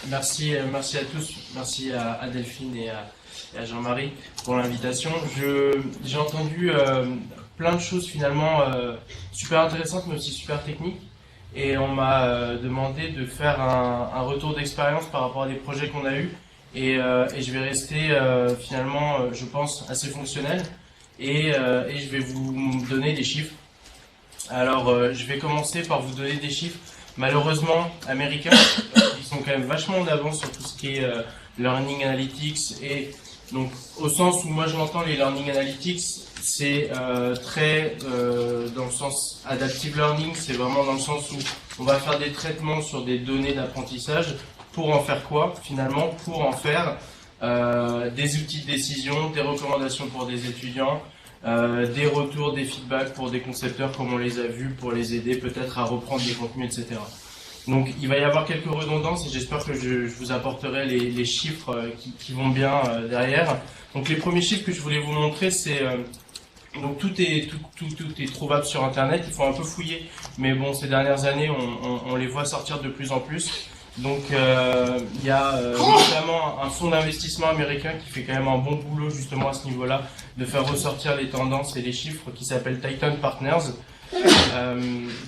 Merci à tous, merci à Delphine et à Jean-Marie pour l'invitation. J'ai entendu plein de choses finalement super intéressantes mais aussi super techniques et on m'a demandé de faire un retour d'expérience par rapport à des projets qu'on a eus et je vais rester finalement, je pense, assez fonctionnel et je vais vous donner des chiffres. Alors, je vais commencer par vous donner des chiffres, malheureusement américains. Ils sont quand même vachement en avance sur tout ce qui est Learning Analytics. Et donc, au sens où moi je l'entends, les Learning Analytics, c'est très dans le sens Adaptive Learning. C'est vraiment dans le sens où on va faire des traitements sur des données d'apprentissage. Pour en faire quoi, finalement? Pour en faire des outils de décision, des recommandations pour des étudiants, des retours, des feedbacks pour des concepteurs comme on les a vus, pour les aider peut-être à reprendre des contenus, etc. Donc il va y avoir quelques redondances et j'espère que je vous apporterai les chiffres qui vont bien derrière. Donc les premiers chiffres que je voulais vous montrer, c'est donc tout est trouvable sur internet, il faut un peu fouiller, mais bon, ces dernières années on les voit sortir de plus en plus. Donc il y a notamment un fonds d'investissement américain qui fait quand même un bon boulot justement à ce niveau-là, de faire ressortir les tendances et les chiffres, qui s'appelle Titan Partners.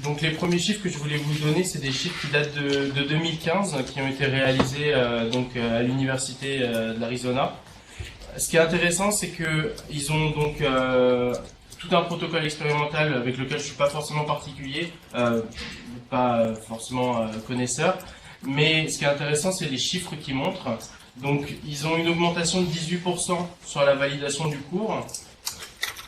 Donc les premiers chiffres que je voulais vous donner, c'est des chiffres qui datent de 2015, qui ont été réalisés donc à l'université de l'Arizona. Ce qui est intéressant, c'est que ils ont donc tout un protocole expérimental avec lequel je suis pas forcément particulier, pas forcément connaisseur. Mais ce qui est intéressant, c'est les chiffres qu'ils montrent. Donc, ils ont une augmentation de 18% sur la validation du cours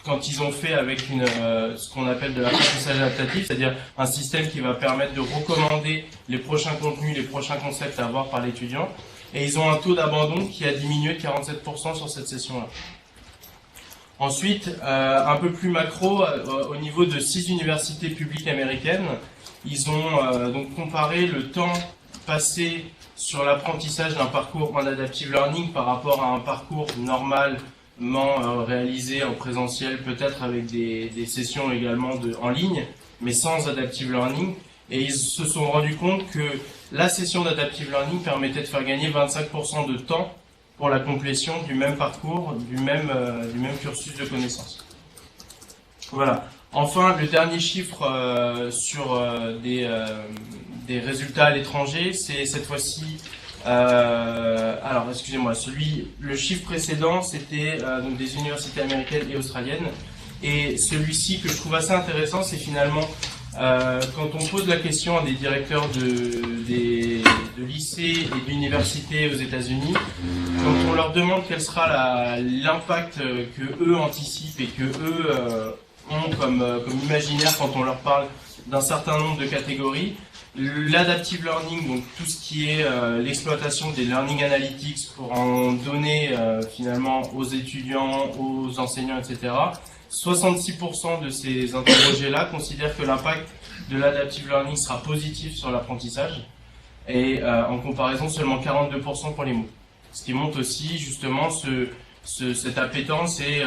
quand ils ont fait avec ce qu'on appelle de l'apprentissage adaptatif, c'est-à-dire un système qui va permettre de recommander les prochains contenus, les prochains concepts à avoir par l'étudiant. Et ils ont un taux d'abandon qui a diminué de 47% sur cette session-là. Ensuite, un peu plus macro, au niveau de 6 universités publiques américaines, ils ont donc comparé le temps passé sur l'apprentissage d'un parcours en adaptive learning par rapport à un parcours normalement réalisé en présentiel, peut-être avec des sessions également en ligne, mais sans adaptive learning. Et ils se sont rendus compte que la session d'adaptive learning permettait de faire gagner 25% de temps pour la complétion du même parcours, du même cursus de connaissances. Voilà. Enfin, le dernier chiffre sur des résultats à l'étranger, c'est cette fois-ci. Alors, excusez-moi, le chiffre précédent, c'était donc des universités américaines et australiennes, et celui-ci que je trouve assez intéressant, c'est finalement quand on pose la question à des directeurs de lycées et d'universités aux États-Unis, quand on leur demande quel sera l'impact que eux anticipent et que eux ont comme imaginaire quand on leur parle d'un certain nombre de catégories, l'adaptive learning, donc tout ce qui est l'exploitation des learning analytics pour en donner finalement aux étudiants, aux enseignants, etc. 66% de ces interrogés-là considèrent que l'impact de l'adaptive learning sera positif sur l'apprentissage et en comparaison seulement 42% pour les mots. Ce qui montre aussi justement cette appétence et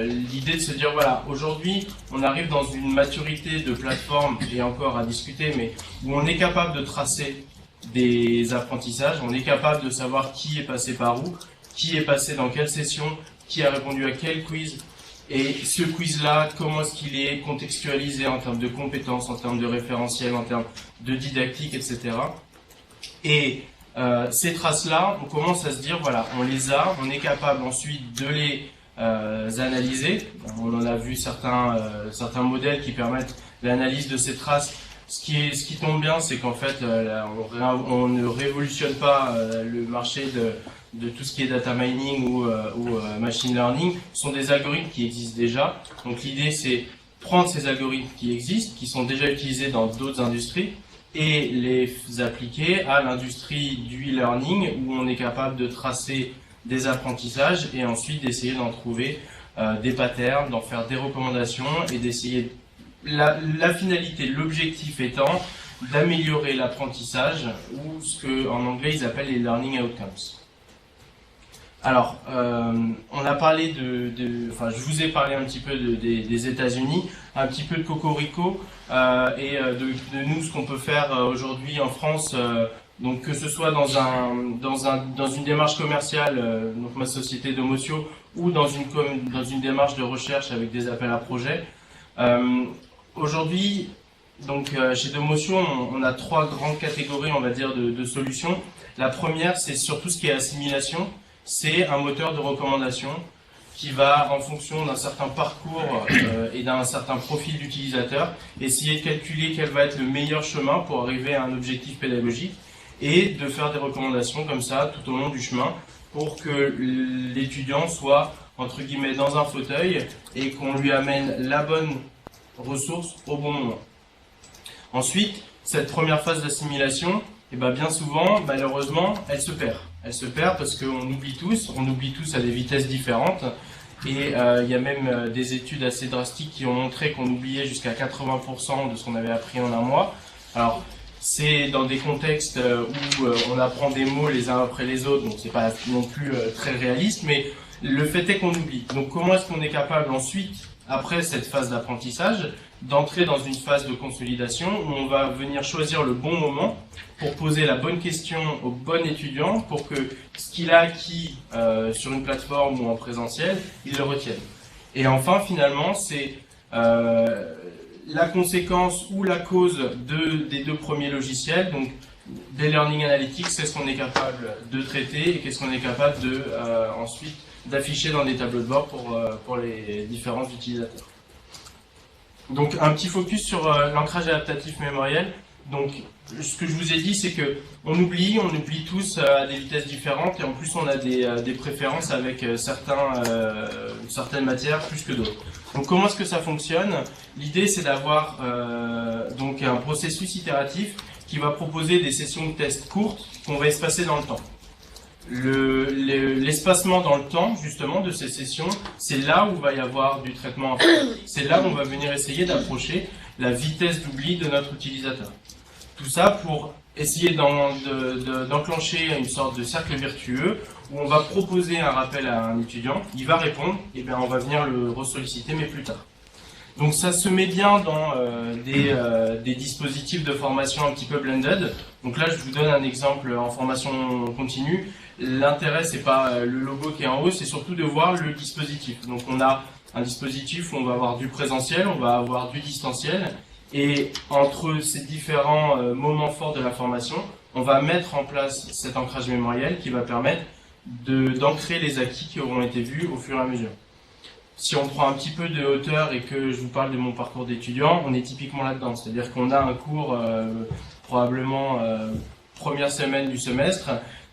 l'idée de se dire voilà, aujourd'hui on arrive dans une maturité de plateforme et encore à discuter, mais où on est capable de tracer des apprentissages, on est capable de savoir qui est passé par où, qui est passé dans quelle session, qui a répondu à quel quiz. Et ce quiz-là, comment est-ce qu'il est contextualisé en termes de compétences, en termes de référentiels, en termes de didactique, etc. Et ces traces-là, on commence à se dire, voilà, on les a, on est capable ensuite de les analyser. On en a vu certains modèles qui permettent l'analyse de ces traces. Ce qui tombe bien, c'est qu'en fait, on ne révolutionne pas le marché de tout ce qui est data mining ou machine learning. Ce sont des algorithmes qui existent déjà. Donc l'idée, c'est prendre ces algorithmes qui existent, qui sont déjà utilisés dans d'autres industries, et les appliquer à l'industrie du e-learning, où on est capable de tracer des apprentissages et ensuite d'essayer d'en trouver des patterns, d'en faire des recommandations et d'essayer. La finalité, l'objectif étant d'améliorer l'apprentissage, ou ce qu'en anglais ils appellent les learning outcomes. Alors, on a parlé enfin, je vous ai parlé un petit peu des États-Unis, un petit peu de Cocorico et de nous, ce qu'on peut faire aujourd'hui en France Donc que ce soit dans une démarche commerciale, donc ma société Domotio, ou dans une démarche de recherche avec des appels à projets. Aujourd'hui, donc chez Domotio, on a trois grandes catégories, on va dire, de solutions. La première, c'est sur tout ce qui est assimilation. C'est un moteur de recommandation qui va, en fonction d'un certain parcours et d'un certain profil d'utilisateur, essayer de calculer quel va être le meilleur chemin pour arriver à un objectif pédagogique et de faire des recommandations comme ça tout au long du chemin pour que l'étudiant soit, entre guillemets, dans un fauteuil et qu'on lui amène la bonne ressource au bon moment. Ensuite, cette première phase d'assimilation, et bien souvent, malheureusement, elle se perd. Elle se perd parce qu'on oublie tous à des vitesses différentes. Et il y a même des études assez drastiques qui ont montré qu'on oubliait jusqu'à 80% de ce qu'on avait appris en un mois. Alors, c'est dans des contextes où on apprend des mots les uns après les autres, donc c'est pas non plus très réaliste, mais le fait est qu'on oublie. Donc comment est-ce qu'on est capable ensuite, après cette phase d'apprentissage, d'entrer dans une phase de consolidation où on va venir choisir le bon moment pour poser la bonne question au bon étudiant pour que ce qu'il a acquis sur une plateforme ou en présentiel, il le retienne. Et enfin, finalement, c'est la conséquence ou la cause des deux premiers logiciels, donc des Learning Analytics, c'est ce qu'on est capable de traiter et qu'est-ce qu'on est capable de ensuite d'afficher dans des tableaux de bord pour les différents utilisateurs. Donc un petit focus sur l'ancrage adaptatif mémoriel. Donc ce que je vous ai dit, c'est que on oublie tous à des vitesses différentes et en plus on a des préférences avec certaines matières plus que d'autres. Donc comment est-ce que ça fonctionne? L'idée c'est d'avoir donc un processus itératif qui va proposer des sessions de tests courtes qu'on va espacer dans le temps. L'espacement dans le temps, justement, de ces sessions, c'est là où va y avoir du traitement informatique. C'est là où on va venir essayer d'approcher la vitesse d'oubli de notre utilisateur. Tout ça pour essayer d'enclencher une sorte de cercle vertueux où on va proposer un rappel à un étudiant, il va répondre, et bien on va venir le ressolliciter, mais plus tard. Donc ça se met bien dans des dispositifs de formation un petit peu blended. Donc là, je vous donne un exemple en formation continue. L'intérêt, c'est pas le logo qui est en haut, c'est surtout de voir le dispositif. Donc on a un dispositif où on va avoir du présentiel, on va avoir du distanciel. Et entre ces différents moments forts de la formation, on va mettre en place cet ancrage mémoriel qui va permettre d'ancrer les acquis qui auront été vus au fur et à mesure. Si on prend un petit peu de hauteur et que je vous parle de mon parcours d'étudiant, on est typiquement là-dedans. C'est-à-dire qu'on a un cours probablement première semaine du semestre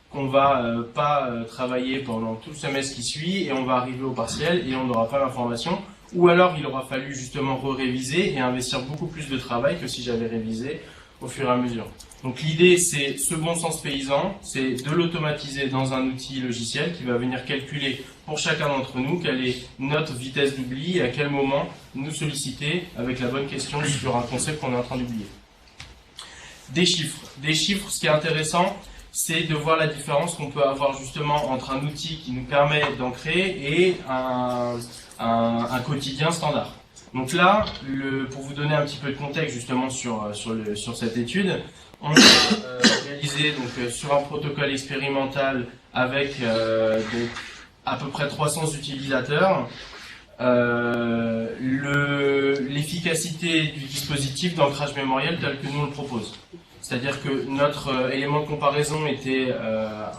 qu'on va pas travailler pendant tout le semestre qui suit et on va arriver au partiel et on n'aura pas l'information. Ou alors il aura fallu justement réviser et investir beaucoup plus de travail que si j'avais révisé au fur et à mesure. Donc l'idée, c'est ce bon sens paysan, c'est de l'automatiser dans un outil logiciel qui va venir calculer pour chacun d'entre nous quelle est notre vitesse d'oubli et à quel moment nous solliciter avec la bonne question sur un concept qu'on est en train d'oublier. Des chiffres. Des chiffres, ce qui est intéressant, c'est de voir la différence qu'on peut avoir justement entre un outil qui nous permet d'ancrer et un quotidien standard. Donc là, pour vous donner un petit peu de contexte justement sur cette étude, on a réalisé donc, sur un protocole expérimental avec donc, à peu près 300 utilisateurs l'efficacité du dispositif d'ancrage mémoriel tel que nous on le propose. C'est-à-dire que notre élément de comparaison était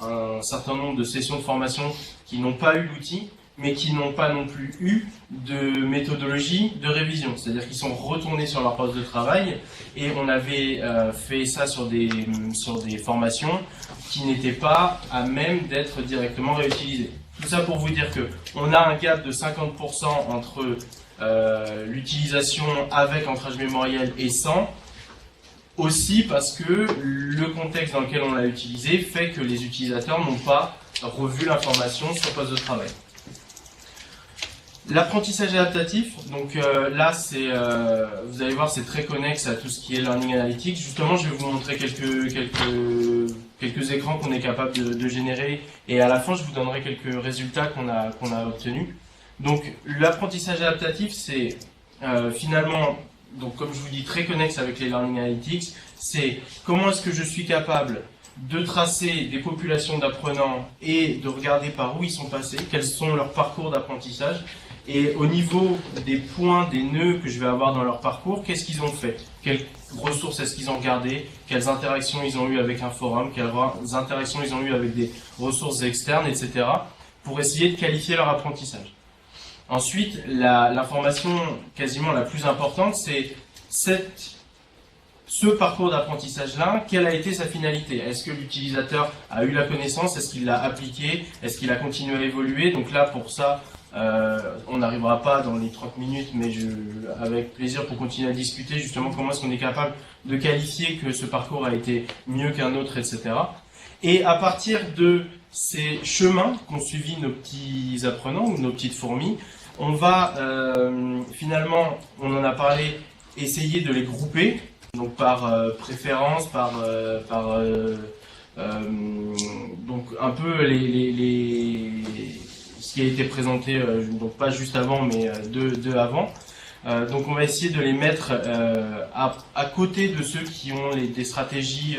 un certain nombre de sessions de formation qui n'ont pas eu l'outil, mais qui n'ont pas non plus eu de méthodologie de révision. C'est-à-dire qu'ils sont retournés sur leur poste de travail et on avait fait ça sur des formations qui n'étaient pas à même d'être directement réutilisées. Tout ça pour vous dire que on a un gap de 50% entre l'utilisation avec ancrage mémoriel et sans, aussi parce que le contexte dans lequel on l'a utilisé fait que les utilisateurs n'ont pas revu l'information sur poste de travail. L'apprentissage adaptatif, donc là, vous allez voir, c'est très connexe à tout ce qui est Learning Analytics. Justement, je vais vous montrer quelques écrans qu'on est capable de générer et à la fin, je vous donnerai quelques résultats qu'on a obtenus. Donc, l'apprentissage adaptatif, c'est finalement, donc comme je vous dis, très connexe avec les Learning Analytics. C'est comment est-ce que je suis capable de tracer des populations d'apprenants et de regarder par où ils sont passés, quels sont leurs parcours d'apprentissage, et au niveau des points, des nœuds que je vais avoir dans leur parcours, qu'est-ce qu'ils ont fait? Quelles ressources est-ce qu'ils ont gardées? Quelles interactions ils ont eues avec un forum? Quelles interactions ils ont eues avec des ressources externes, etc. pour essayer de qualifier leur apprentissage. Ensuite, l'information quasiment la plus importante, c'est ce parcours d'apprentissage-là, quelle a été sa finalité? Est-ce que l'utilisateur a eu la connaissance? Est-ce qu'il l'a appliquée? Est-ce qu'il a continué à évoluer? Donc là, pour ça, on n'arrivera pas dans les 30 minutes, mais avec plaisir pour continuer à discuter justement comment est-ce qu'on est capable de qualifier que ce parcours a été mieux qu'un autre, etc. Et à partir de ces chemins qu'ont suivi nos petits apprenants ou nos petites fourmis, on va finalement, on en a parlé, essayer de les grouper, donc par préférence, donc un peu ce qui a été présenté, donc pas juste avant, mais deux avant. Donc on va essayer de les mettre à côté de ceux qui ont des stratégies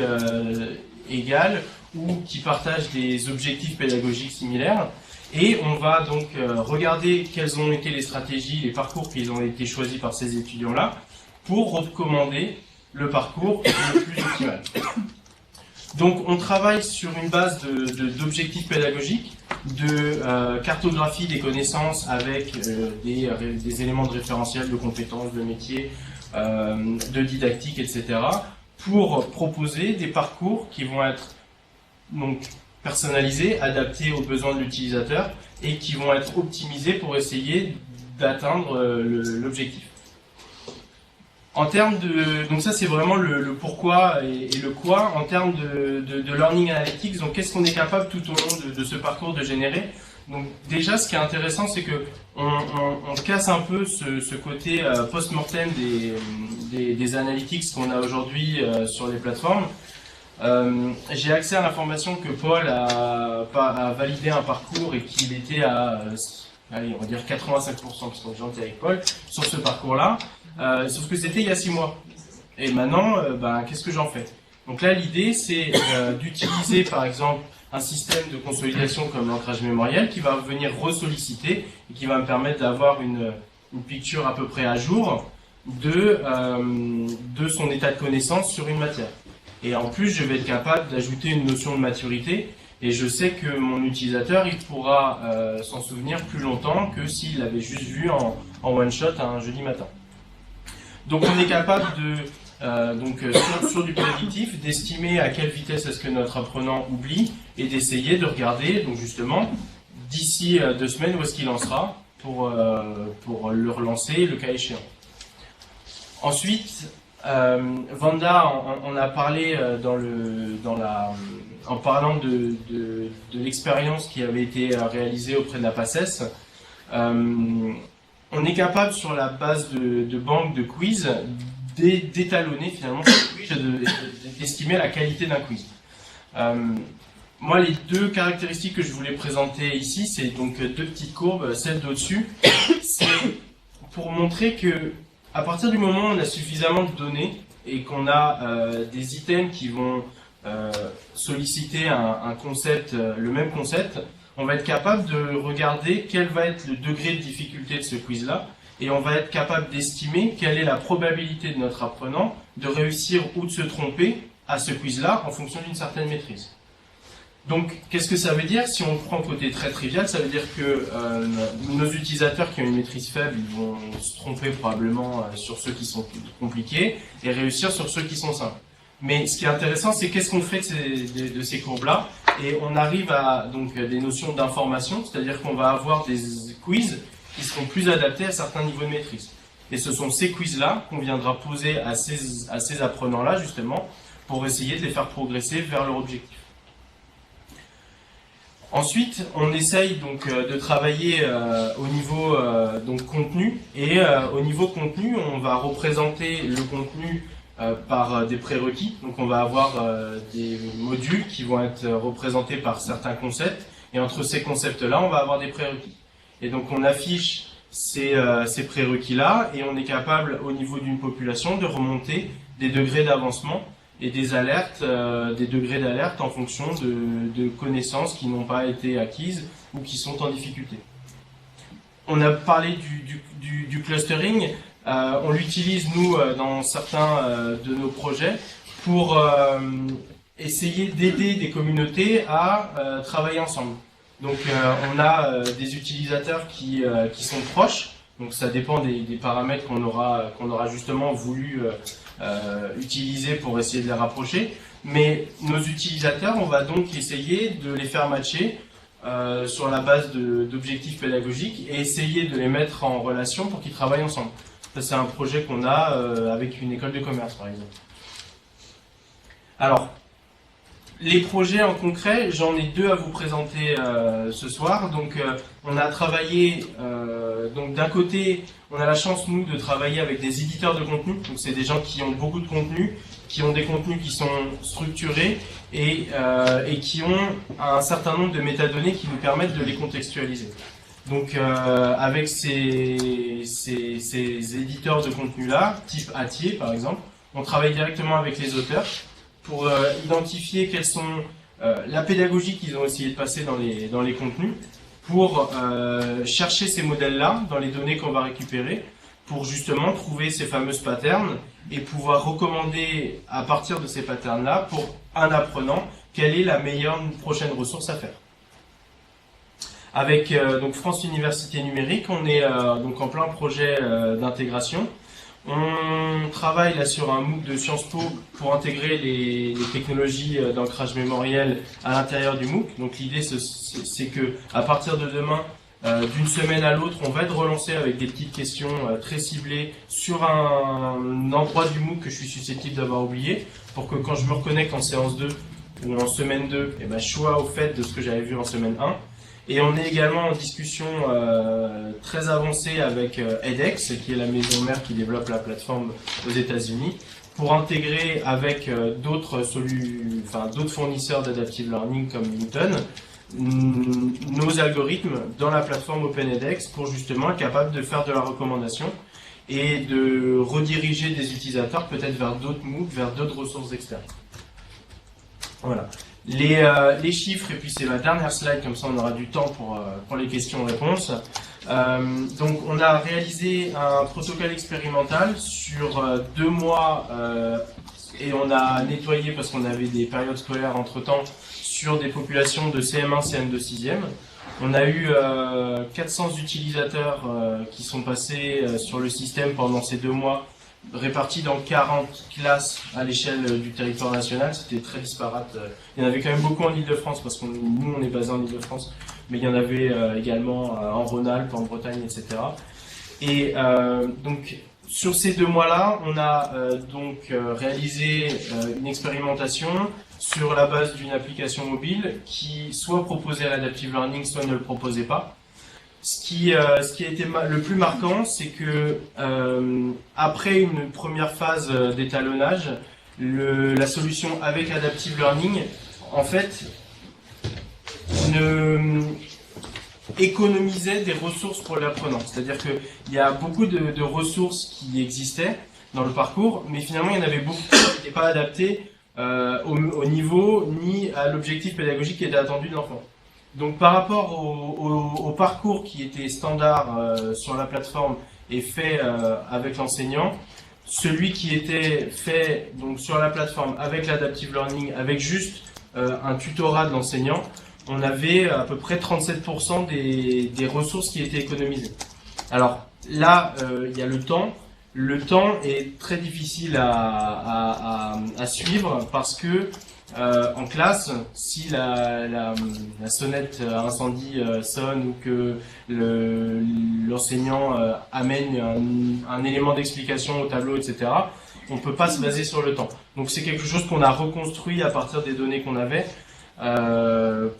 égales ou qui partagent des objectifs pédagogiques similaires. Et on va donc regarder quelles ont été les stratégies, les parcours qui ont été choisis par ces étudiants-là pour recommander le parcours le plus optimal. Donc on travaille sur une base d'objectifs pédagogiques, de cartographie des connaissances avec des éléments de référentiel, de compétences, de métiers, de didactique, etc. pour proposer des parcours qui vont être donc personnalisés, adaptés aux besoins de l'utilisateur et qui vont être optimisés pour essayer d'atteindre l'objectif. En termes donc ça c'est vraiment le pourquoi et le quoi en termes de learning analytics. Donc qu'est-ce qu'on est capable tout au long de ce parcours de générer? Donc déjà ce qui est intéressant c'est que on casse un peu ce côté post-mortem des analytics qu'on a aujourd'hui sur les plateformes. J'ai accès à l'information que Paul a validé un parcours et qu'il était à allez, on va dire 85%, parce qu'on est gentil avec Paul, sur ce parcours-là. Sauf que c'était il y a 6 mois. Et maintenant, qu'est-ce que j'en fais? Donc là, l'idée, c'est d'utiliser, par exemple, un système de consolidation comme l'ancrage mémoriel qui va venir ressolliciter et qui va me permettre d'avoir une picture à peu près à jour de son état de connaissance sur une matière. Et en plus, je vais être capable d'ajouter une notion de maturité. Et je sais que mon utilisateur, il pourra s'en souvenir plus longtemps que s'il l'avait juste vu en one-shot un jeudi matin. Donc on est capable sur du prédictif, d'estimer à quelle vitesse est-ce que notre apprenant oublie et d'essayer de regarder, donc justement, d'ici 2 semaines, où est-ce qu'il en sera pour le relancer, le cas échéant. Ensuite, Vanda en a parlé en parlant de l'expérience qui avait été réalisée auprès de la PACES. On est capable, sur la base de banques de quiz, d'étalonner finalement ce quiz, d'estimer la qualité d'un quiz. Moi, les 2 caractéristiques que je voulais présenter ici, c'est donc 2 petites courbes, celle d'au-dessus. C'est pour montrer que à partir du moment où on a suffisamment de données et qu'on a des items qui vont solliciter un concept, le même concept, on va être capable de regarder quel va être le degré de difficulté de ce quiz-là et on va être capable d'estimer quelle est la probabilité de notre apprenant de réussir ou de se tromper à ce quiz-là en fonction d'une certaine maîtrise. Donc, qu'est-ce que ça veut dire? Si on prend côté très trivial, ça veut dire que nos utilisateurs qui ont une maîtrise faible, ils vont se tromper probablement sur ceux qui sont compliqués et réussir sur ceux qui sont simples. Mais ce qui est intéressant, c'est qu'est-ce qu'on fait de ces courbes-là, et on arrive à donc des notions d'information, c'est-à-dire qu'on va avoir des quiz qui seront plus adaptés à certains niveaux de maîtrise. Et ce sont ces quiz-là qu'on viendra poser à ces apprenants-là, justement, pour essayer de les faire progresser vers leur objectif. Ensuite, on essaye donc de travailler au niveau donc contenu, et au niveau contenu, on va représenter le contenu par des prérequis. Donc on va avoir des modules qui vont être représentés par certains concepts, et entre ces concepts-là, on va avoir des prérequis. Et donc on affiche ces prérequis-là, et on est capable, au niveau d'une population, de remonter des degrés d'avancement et des alertes, des degrés d'alerte en fonction de connaissances qui n'ont pas été acquises ou qui sont en difficulté. On a parlé du clustering, on l'utilise nous dans certains de nos projets pour essayer d'aider des communautés à travailler ensemble. Donc on a des utilisateurs qui sont proches, donc ça dépend des paramètres qu'on aura justement voulu utiliser pour essayer de les rapprocher. Mais nos utilisateurs, on va donc essayer de les faire matcher sur la base d'objectifs pédagogiques et essayer de les mettre en relation pour qu'ils travaillent ensemble. Ça, c'est un projet qu'on a avec une école de commerce, par exemple. Alors, les projets en concret, j'en ai deux à vous présenter ce soir. Donc, on a travaillé, donc d'un côté, on a la chance, nous, de travailler avec des éditeurs de contenu. Donc, c'est des gens qui ont beaucoup de contenu, qui ont des contenus qui sont structurés et qui ont un certain nombre de métadonnées qui nous permettent de les contextualiser. Donc, avec ces éditeurs de contenu-là, type Atier, par exemple, on travaille directement avec les auteurs pour identifier quelles sont la pédagogie qu'ils ont essayé de passer dans les contenus, pour chercher ces modèles-là dans les données qu'on va récupérer, pour justement trouver ces fameuses patterns et pouvoir recommander à partir de ces patterns-là, pour un apprenant, quelle est la meilleure prochaine ressource à faire. Avec donc France Université Numérique, on est donc en plein projet d'intégration. On travaille là sur un MOOC de Sciences Po pour intégrer les technologies d'ancrage mémoriel à l'intérieur du MOOC. Donc l'idée c'est que à partir de demain, d'une semaine à l'autre, on va être relancé avec des petites questions très ciblées sur un endroit du MOOC que je suis susceptible d'avoir oublié, pour que quand je me reconnecte en séance 2 ou en semaine 2, eh ben, je sois au fait de ce que j'avais vu en semaine 1. Et on est également en discussion très avancée avec edX, qui est la maison mère qui développe la plateforme aux États-Unis, pour intégrer avec d'autres fournisseurs d'adaptive learning comme Newton, nos algorithmes dans la plateforme OpenEdX pour justement être capable de faire de la recommandation et de rediriger des utilisateurs peut-être vers d'autres MOOC, vers d'autres ressources externes. Voilà. Les chiffres, et puis c'est ma dernière slide, comme ça on aura du temps pour les questions-réponses. Donc on a réalisé un protocole expérimental sur 2 mois et on a nettoyé, parce qu'on avait des périodes scolaires entre-temps, sur des populations de CM1, CM2, 6e. On a eu 400 utilisateurs qui sont passés sur le système pendant ces 2 mois, répartis dans 40 classes à l'échelle du territoire national. C'était très disparate. Il y en avait quand même beaucoup en Ile-de-France, parce que nous, on est basé en Ile-de-France, mais il y en avait également en Rhône-Alpes, en Bretagne, etc. Et donc, sur ces 2 mois-là, on a réalisé une expérimentation sur la base d'une application mobile qui soit proposait l'adaptive learning, soit ne le proposait pas. Ce qui a été le plus marquant, c'est que après une première phase d'étalonnage, la solution avec Adaptive Learning, en fait, économisait des ressources pour l'apprenant. C'est-à-dire qu'il y a beaucoup de ressources qui existaient dans le parcours, mais finalement, il y en avait beaucoup qui n'étaient pas adaptées au niveau ni à l'objectif pédagogique qui était attendu de l'enfant. Donc par rapport au parcours qui était standard sur la plateforme et fait avec l'enseignant, celui qui était fait donc sur la plateforme avec l'adaptive learning, avec juste un tutorat de l'enseignant, on avait à peu près 37% des ressources qui étaient économisées. Alors là, il y a le temps. Le temps est très difficile à suivre parce que en classe, si la sonnette incendie sonne ou que l'enseignant amène un élément d'explication au tableau, etc., on ne peut pas se baser sur le temps. Donc c'est quelque chose qu'on a reconstruit à partir des données qu'on avait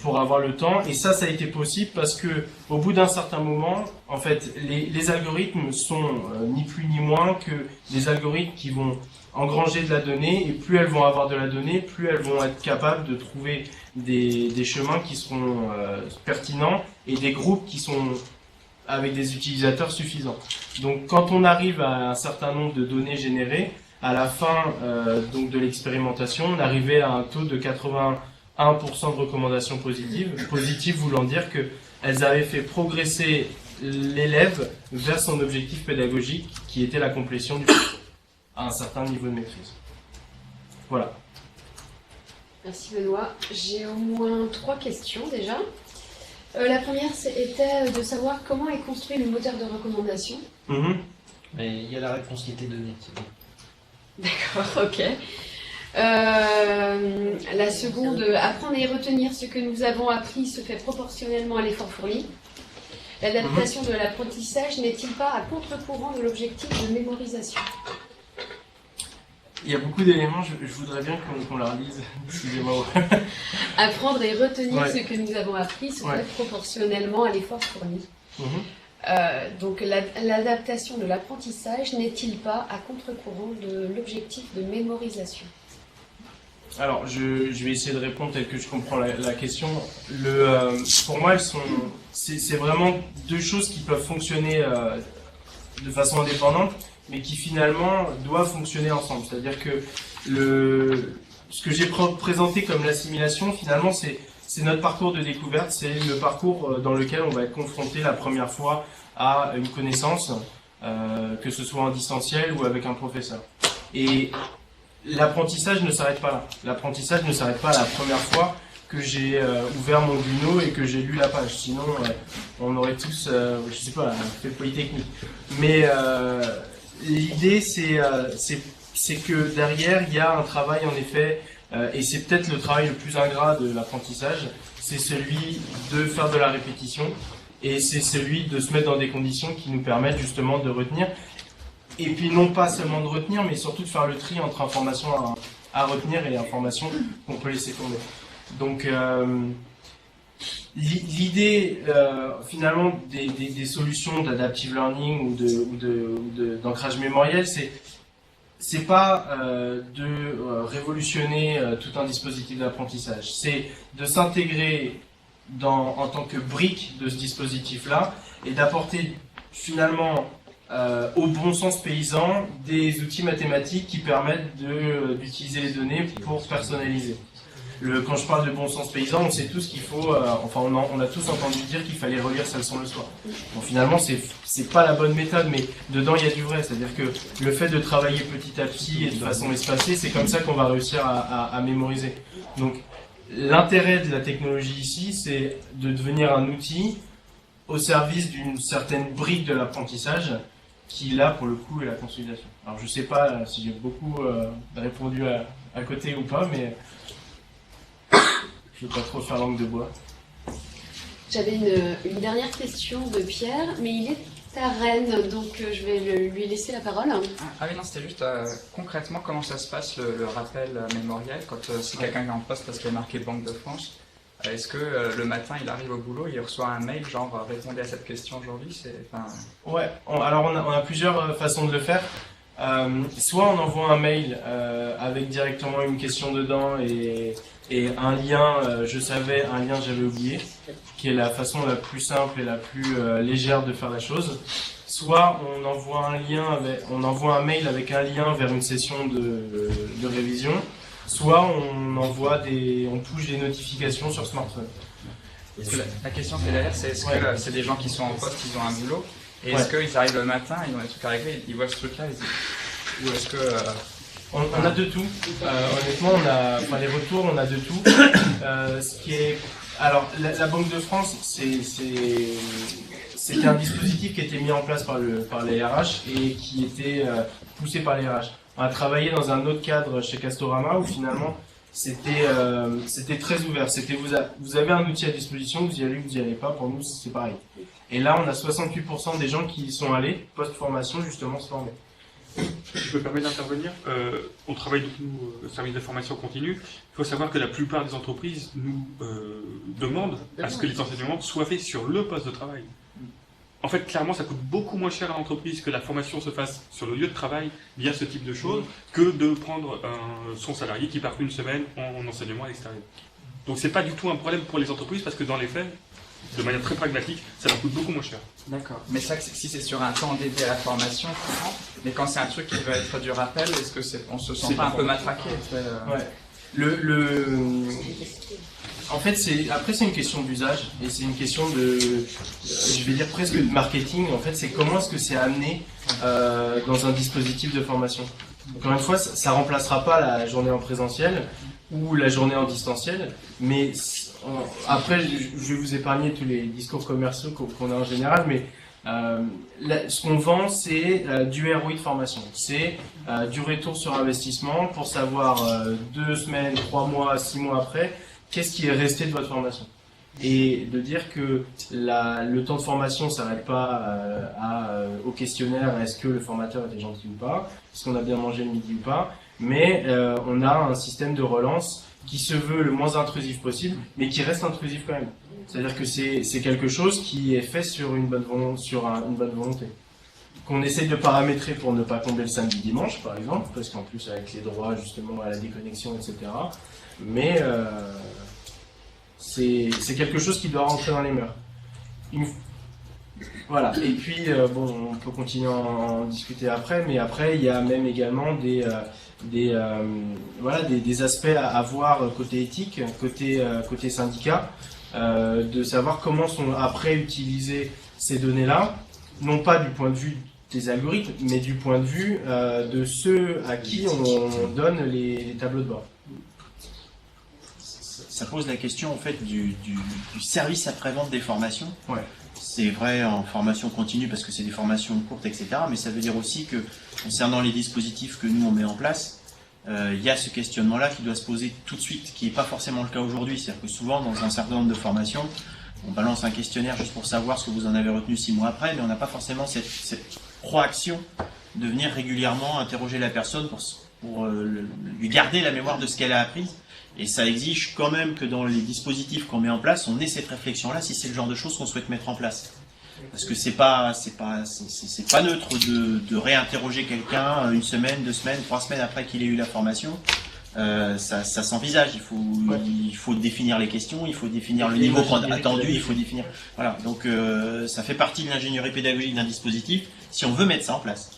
pour avoir le temps. Et ça a été possible parce que au bout d'un certain moment, en fait, les algorithmes sont ni plus ni moins que des algorithmes qui vont engranger de la donnée, et plus elles vont avoir de la donnée, plus elles vont être capables de trouver des chemins qui seront pertinents et des groupes qui sont avec des utilisateurs suffisants. Donc quand on arrive à un certain nombre de données générées, à la fin donc de l'expérimentation, on arrivait à un taux de 81% de recommandations positives. Positives voulant dire qu'elles avaient fait progresser l'élève vers son objectif pédagogique qui était la complétion du parcours à un certain niveau de maîtrise. Voilà. Merci Benoît. J'ai au moins 3 questions déjà. La première était de savoir comment est construit le moteur de recommandation. Mais il y a la réponse qui était donnée, c'est bon. D'accord, ok. La seconde, apprendre et retenir ce que nous avons appris se fait proportionnellement à l'effort fourni. L'adaptation de l'apprentissage n'est-il pas à contre-courant de l'objectif de mémorisation? Il y a beaucoup d'éléments, je voudrais bien qu'on la relise. Excusez-moi. Apprendre et retenir Ouais. ce que nous avons appris se Ouais. fait proportionnellement à l'effort fourni. Donc l'adaptation de l'apprentissage n'est-il pas à contre-courant de l'objectif de mémorisation? Alors, je vais essayer de répondre tel que je comprends la question. Pour moi, c'est vraiment deux choses qui peuvent fonctionner de façon indépendante, mais qui finalement doivent fonctionner ensemble. C'est-à-dire que ce que j'ai présenté comme l'assimilation, finalement, c'est notre parcours de découverte, c'est le parcours dans lequel on va être confronté la première fois à une connaissance, que ce soit en distanciel ou avec un professeur. Et l'apprentissage ne s'arrête pas là. L'apprentissage ne s'arrête pas à la première fois que j'ai ouvert mon Gluno et que j'ai lu la page. Sinon, on aurait tous, je sais pas, fait Polytechnique. Mais l'idée, c'est que derrière, il y a un travail en effet, et c'est peut-être le travail le plus ingrat de l'apprentissage, c'est celui de faire de la répétition, et c'est celui de se mettre dans des conditions qui nous permettent justement de retenir. Et puis non pas seulement de retenir, mais surtout de faire le tri entre informations à retenir et informations qu'on peut laisser tomber. Donc l'idée finalement des solutions d'adaptive learning ou d'ancrage mémoriel, c'est pas de révolutionner tout un dispositif d'apprentissage, c'est de s'intégrer en tant que brique de ce dispositif-là et d'apporter finalement au bon sens paysan des outils mathématiques qui permettent d'utiliser les données pour personnaliser. Quand je parle de bon sens paysan, on sait tous qu'il faut, on a tous entendu dire qu'il fallait relire sa leçon le soir. Bon, finalement, c'est pas la bonne méthode, mais dedans il y a du vrai. C'est-à-dire que le fait de travailler petit à petit et de façon espacée, c'est comme ça qu'on va réussir à mémoriser. Donc, l'intérêt de la technologie ici, c'est de devenir un outil au service d'une certaine brique de l'apprentissage, qui là, pour le coup, est la consolidation. Alors, je sais pas si j'ai beaucoup répondu à côté ou pas, mais je ne veux pas trop faire langue de bois. J'avais une dernière question de Pierre, mais il est à Rennes, donc je vais lui laisser la parole. Ah oui, non, c'était juste concrètement comment ça se passe le rappel mémoriel quand c'est quelqu'un qui est en poste parce qu'il est marqué Banque de France. Est-ce que le matin il arrive au boulot, il reçoit un mail genre répondez à cette question aujourd'hui? Ouais, alors on a plusieurs façons de le faire. Soit on envoie un mail avec directement une question dedans et un lien, un lien j'avais oublié, qui est la façon la plus simple et la plus légère de faire la chose. Soit on envoie un mail avec un lien vers une session de révision. Soit on touche des notifications sur smartphone. Parce que la question qui est derrière, c'est est-ce que c'est des gens qui sont en poste, ils ont un boulot, et est-ce qu'ils arrivent le matin, ils ont des trucs à régler, ils voient ce truc-là, ou est-ce que... On a de tout. Honnêtement, les retours, on a de tout. Alors, la Banque de France, c'était un dispositif qui était mis en place par les RH et qui était poussé par les RH. On a travaillé dans un autre cadre chez Castorama où finalement c'était très ouvert. Vous avez un outil à disposition, vous y allez ou vous y allez pas. Pour nous, c'est pareil. Et là, on a 68% des gens qui y sont allés post-formation justement se former. Je me permets d'intervenir. On travaille donc nous au service de formation continue. Il faut savoir que la plupart des entreprises nous demandent à ce que les enseignements soient faits sur le poste de travail. En fait, clairement, ça coûte beaucoup moins cher à l'entreprise que la formation se fasse sur le lieu de travail via ce type de choses que de prendre son salarié qui part une semaine en enseignement à l'extérieur. Donc c'est pas du tout un problème pour les entreprises parce que dans les faits, de manière très pragmatique, ça leur coûte beaucoup moins cher. D'accord. Mais ça, si c'est sur un temps dédié à la formation, je comprends. Mais quand c'est un truc qui va être du rappel, est-ce que on se sent pas un peu matraqué Ouais. En fait, c'est une question d'usage et c'est une question je vais dire presque de marketing. En fait, c'est comment est-ce que c'est amené dans un dispositif de formation. Encore une fois, ça remplacera pas la journée en présentiel ou la journée en distanciel, mais après, je vais vous épargner tous les discours commerciaux qu'on a en général, mais ce qu'on vend, c'est du ROI de formation. C'est du retour sur investissement pour savoir 2 semaines, 3 mois, 6 mois après, qu'est-ce qui est resté de votre formation. Et de dire que le temps de formation ne s'arrête pas au questionnaire, est-ce que le formateur était gentil ou pas, est-ce qu'on a bien mangé le midi ou pas, mais on a un système de relance qui se veut le moins intrusif possible, mais qui reste intrusif quand même. C'est-à-dire que c'est quelque chose qui est fait sur une bonne volonté. Qu'on essaye de paramétrer pour ne pas tomber le samedi-dimanche, par exemple, parce qu'en plus avec les droits justement à la déconnexion, etc. Mais c'est quelque chose qui doit rentrer dans les mœurs. Voilà. Et puis bon, on peut continuer à en discuter après, mais après il y a même également des aspects à voir côté éthique, côté syndicat, de savoir comment sont après utilisées ces données-là, non pas du point de vue des algorithmes, mais du point de vue de ceux à qui on donne les tableaux de bord. Ça pose la question en fait du service après-vente des formations. Ouais. C'est vrai en formation continue parce que c'est des formations courtes, etc. Mais ça veut dire aussi que concernant les dispositifs que nous on met en place, il y a ce questionnement-là qui doit se poser tout de suite, qui n'est pas forcément le cas aujourd'hui. C'est-à-dire que souvent dans un certain nombre de formations, on balance un questionnaire juste pour savoir ce que vous en avez retenu 6 mois après, mais on n'a pas forcément cette proaction de venir régulièrement interroger la personne pour lui garder la mémoire de ce qu'elle a appris. Et ça exige quand même que dans les dispositifs qu'on met en place, on ait cette réflexion-là si c'est le genre de choses qu'on souhaite mettre en place. Parce que c'est pas neutre de réinterroger quelqu'un 1 semaine, 2 semaines, 3 semaines après qu'il ait eu la formation. Ça s'envisage. Il faut définir les questions, il faut définir le niveau attendu, il faut définir. Voilà. Donc ça fait partie de l'ingénierie pédagogique d'un dispositif si on veut mettre ça en place.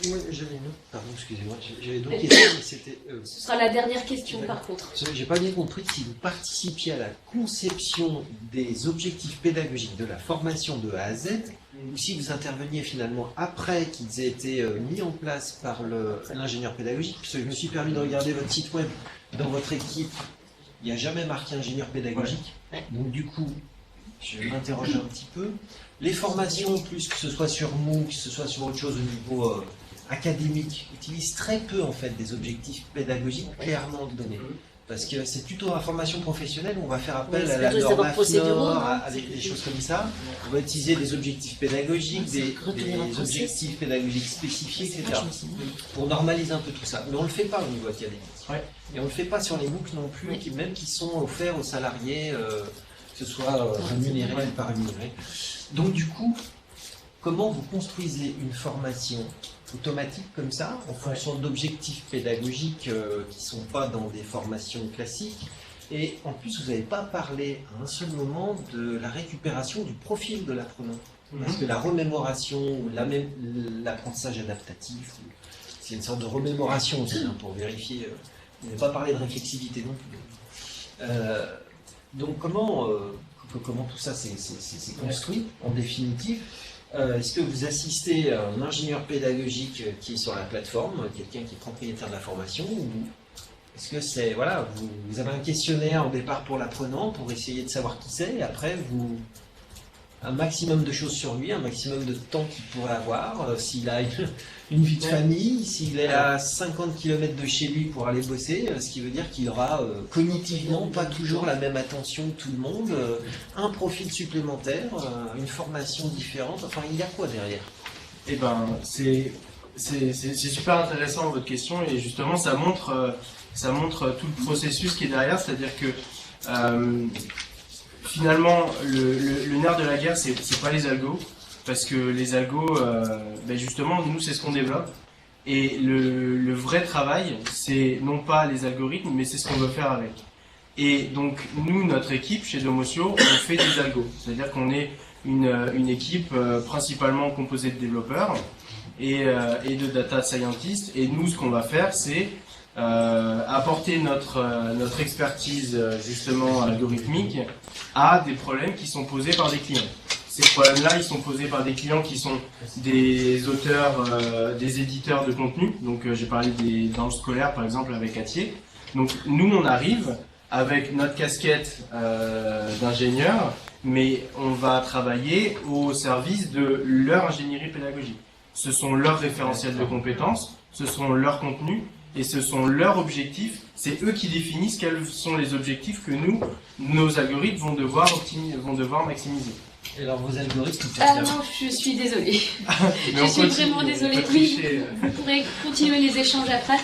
Oui, j'avais une autre. Pardon, excusez-moi. J'avais d'autres questions, mais c'était. Ce sera la dernière question par contre. J'ai pas bien compris si vous participiez à la conception des objectifs pédagogiques de la formation de A à Z, ou si vous interveniez finalement après qu'ils aient été mis en place par l'ingénieur pédagogique, puisque je me suis permis de regarder votre site web. Dans votre équipe, il n'y a jamais marqué ingénieur pédagogique. Donc du coup, je m'interroge un petit peu. Les formations, plus que ce soit sur MOOC, que ce soit sur autre chose au niveau académique, utilisent très peu en fait des objectifs pédagogiques clairement donnés. Parce que c'est plutôt dans la formation professionnelle où on va faire appel à la norme AFNOR, à des choses comme ça. On va utiliser des objectifs pédagogiques, des objectifs pédagogiques spécifiés, etc. Pour normaliser un peu tout ça. Mais on ne le fait pas au niveau académique. Et on ne le fait pas sur les MOOC non plus, même qui sont offerts aux salariés, que ce soit rémunéré ou pas rémunéré. Donc du coup, comment vous construisez une formation automatique comme ça, en fonction d'objectifs pédagogiques qui ne sont pas dans des formations classiques. Et en plus, vous n'avez pas parlé à un seul moment de la récupération du profil de l'apprenant. Parce que la remémoration, ou l'apprentissage adaptatif, c'est une sorte de remémoration aussi, pour vérifier. Vous n'avez pas parlé de réflexivité non plus. Donc comment tout ça s'est construit en définitive? Est-ce que vous assistez à un ingénieur pédagogique qui est sur la plateforme, quelqu'un qui est propriétaire de la formation, ou est-ce que c'est, voilà, vous avez un questionnaire au départ pour l'apprenant pour essayer de savoir qui c'est, et après un maximum de choses sur lui, un maximum de temps qu'il pourrait avoir, s'il a une vie de famille, s'il est à 50 km de chez lui pour aller bosser, ce qui veut dire qu'il aura cognitivement pas toujours la même attention que tout le monde, un profil supplémentaire, une formation différente, enfin il y a quoi derrière? Eh ben, c'est super intéressant votre question, et justement ça montre tout le processus qui est derrière, c'est-à-dire que finalement, le nerf de la guerre, c'est pas les algos, parce que les algos, justement, nous, c'est ce qu'on développe. Et le vrai travail, c'est non pas les algorithmes, mais c'est ce qu'on veut faire avec. Et donc, nous, notre équipe, chez Domotio, on fait des algos. C'est-à-dire qu'on est une équipe principalement composée de développeurs et de data scientists. Et nous, ce qu'on va faire, c'est apporter notre expertise, justement, algorithmique à des problèmes qui sont posés par des clients. Ces problèmes-là, ils sont posés par des clients qui sont des auteurs, des éditeurs de contenu. Donc, j'ai parlé dans le scolaire, par exemple, avec Atier. Donc, nous, on arrive avec notre casquette d'ingénieur, mais on va travailler au service de leur ingénierie pédagogique. Ce sont leurs référentiels de compétences, ce sont leurs contenus, et ce sont leurs objectifs. C'est eux qui définissent quels sont les objectifs que nous, nos algorithmes, vont devoir maximiser. Et alors vos algorithmes, Ah non, je suis désolée. Mais Je on suis continue, vraiment désolée. pas Oui, tricher. vous pourrez continuer les échanges après.